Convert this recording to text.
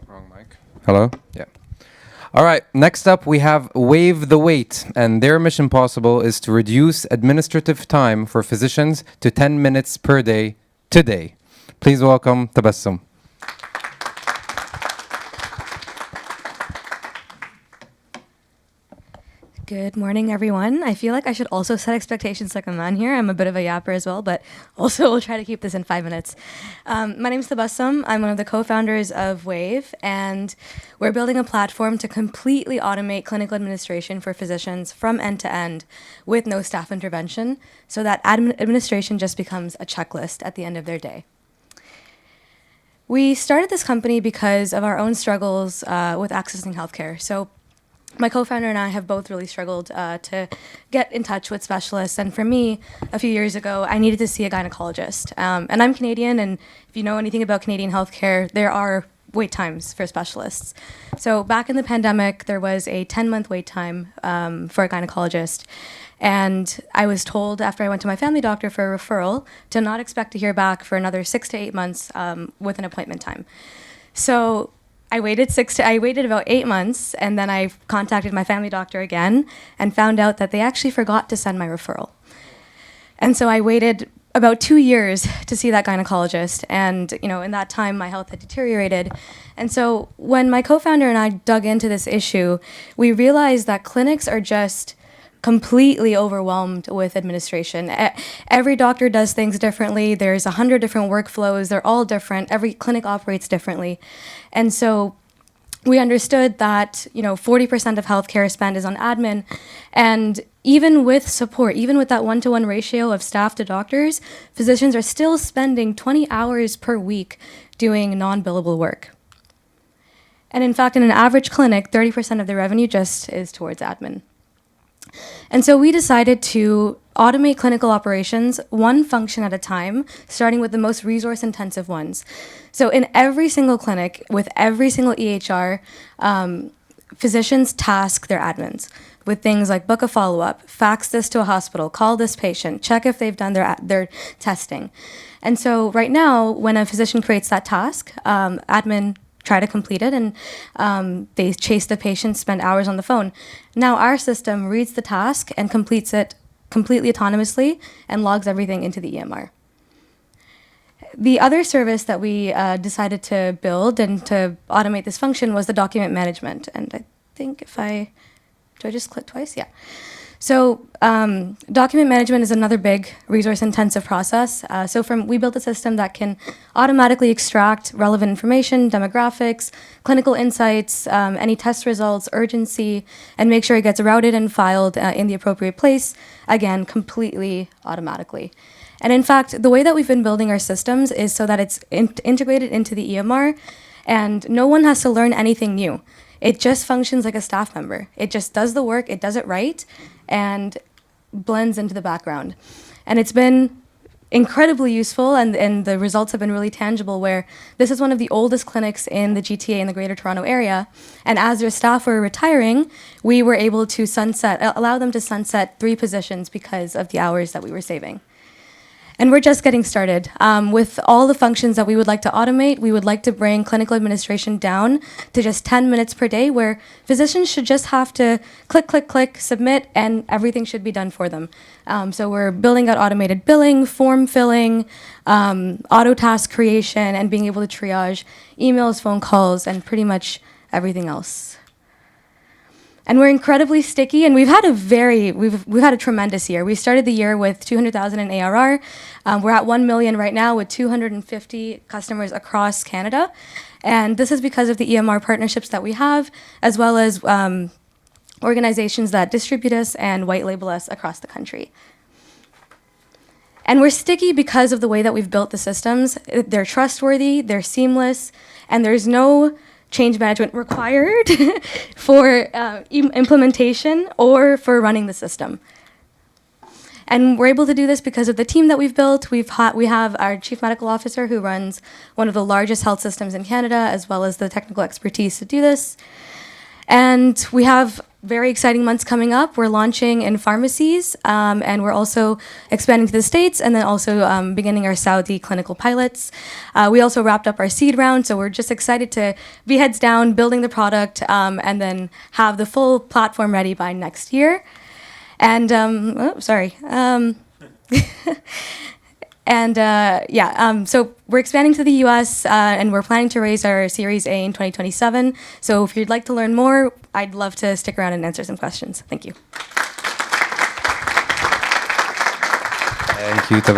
Wrong mic. Hello? Yeah. All right. Next up, we have Waive the Wait, and their mission possible is to reduce administrative time for physicians to 10 minutes per day today. Please welcome Tabassum. Good morning, everyone. I feel like I should also set expectations like a man here. I'm a bit of a yapper as well, but also we'll try to keep this in 5 minutes. My name is Tabassum. I'm one of the co-founders of Waive, and we're building a platform to completely automate clinical administration for physicians from end to end with no staff intervention, so that administration just becomes a checklist at the end of their day. We started this company because of our own struggles with accessing healthcare. So my co-founder and I have both really struggled to get in touch with specialists. And for me, a few years ago, I needed to see a gynecologist. And I'm Canadian, and if you know anything about Canadian healthcare, there are wait times for specialists. So back in the pandemic, there was a 10-month wait time for a gynecologist. And I was told after I went to my family doctor for a referral to not expect to hear back for another 6 to 8 months with an appointment time. So I waited about 8 months, and then I contacted my family doctor again and found out that they actually forgot to send my referral. And so I waited about 2 years to see that gynecologist, and in that time my health had deteriorated. And so when my co-founder and I dug into this issue, we realized that clinics are just completely overwhelmed with administration. Every doctor does things differently. There's 100 different workflows. They're all different. Every clinic operates differently. And so we understood that 40% of healthcare spend is on admin. And even with support, even with that 1-to-1 ratio of staff to doctors, physicians are still spending 20 hours per week doing non-billable work. And in fact, in an average clinic, 30% of the revenue just is towards admin. And so we decided to automate clinical operations one function at a time, starting with the most resource-intensive ones. So in every single clinic, with every single EHR, physicians task their admins with things like book a follow-up, fax this to a hospital, call this patient, check if they've done their testing. And so right now, when a physician creates that task, admin try to complete it, and they chase the patient, spend hours on the phone. Now our system reads the task and completes it completely autonomously and logs everything into the EMR. The other service that we decided to build and to automate this function was the document management. And I think do I just click twice? Yeah. So document management is another big resource-intensive process. We built a system that can automatically extract relevant information, demographics, clinical insights, any test results, urgency, and make sure it gets routed and filed in the appropriate place, again, completely automatically. And in fact, the way that we've been building our systems is so that it's integrated into the EMR, and no one has to learn anything new. It just functions like a staff member. It just does the work, it does it right, and blends into the background. And it's been incredibly useful, and the results have been really tangible, where this is one of the oldest clinics in the GTA in the Greater Toronto Area. And as their staff were retiring, we were able to allow them to sunset 3 positions because of the hours that we were saving. And we're just getting started. With all the functions that we would like to automate, we would like to bring clinical administration down to just 10 minutes per day, where physicians should just have to click, click, click, submit, and everything should be done for them. So we're building out automated billing, form filling, auto task creation, and being able to triage emails, phone calls, and pretty much everything else. And we're incredibly sticky, and we've had a tremendous year. We started the year with 200,000 in ARR. We're at 1 million right now with 250 customers across Canada. And this is because of the EMR partnerships that we have, as well as organizations that distribute us and white label us across the country. And we're sticky because of the way that we've built the systems. They're trustworthy, they're seamless, and there's no change management required for implementation or for running the system. And we're able to do this because of the team that we've built. We have our chief medical officer who runs one of the largest health systems in Canada, as well as the technical expertise to do this. And we have very exciting months coming up. We're launching in pharmacies, and we're also expanding to the States, and then also beginning our Saudi clinical pilots. We also wrapped up our seed round, so we're just excited to be heads down, building the product, and then have the full platform ready by next year. And, so we're expanding to the US, and we're planning to raise our Series A in 2027. So if you'd like to learn more, I'd love to stick around and answer some questions. Thank you. Thank you.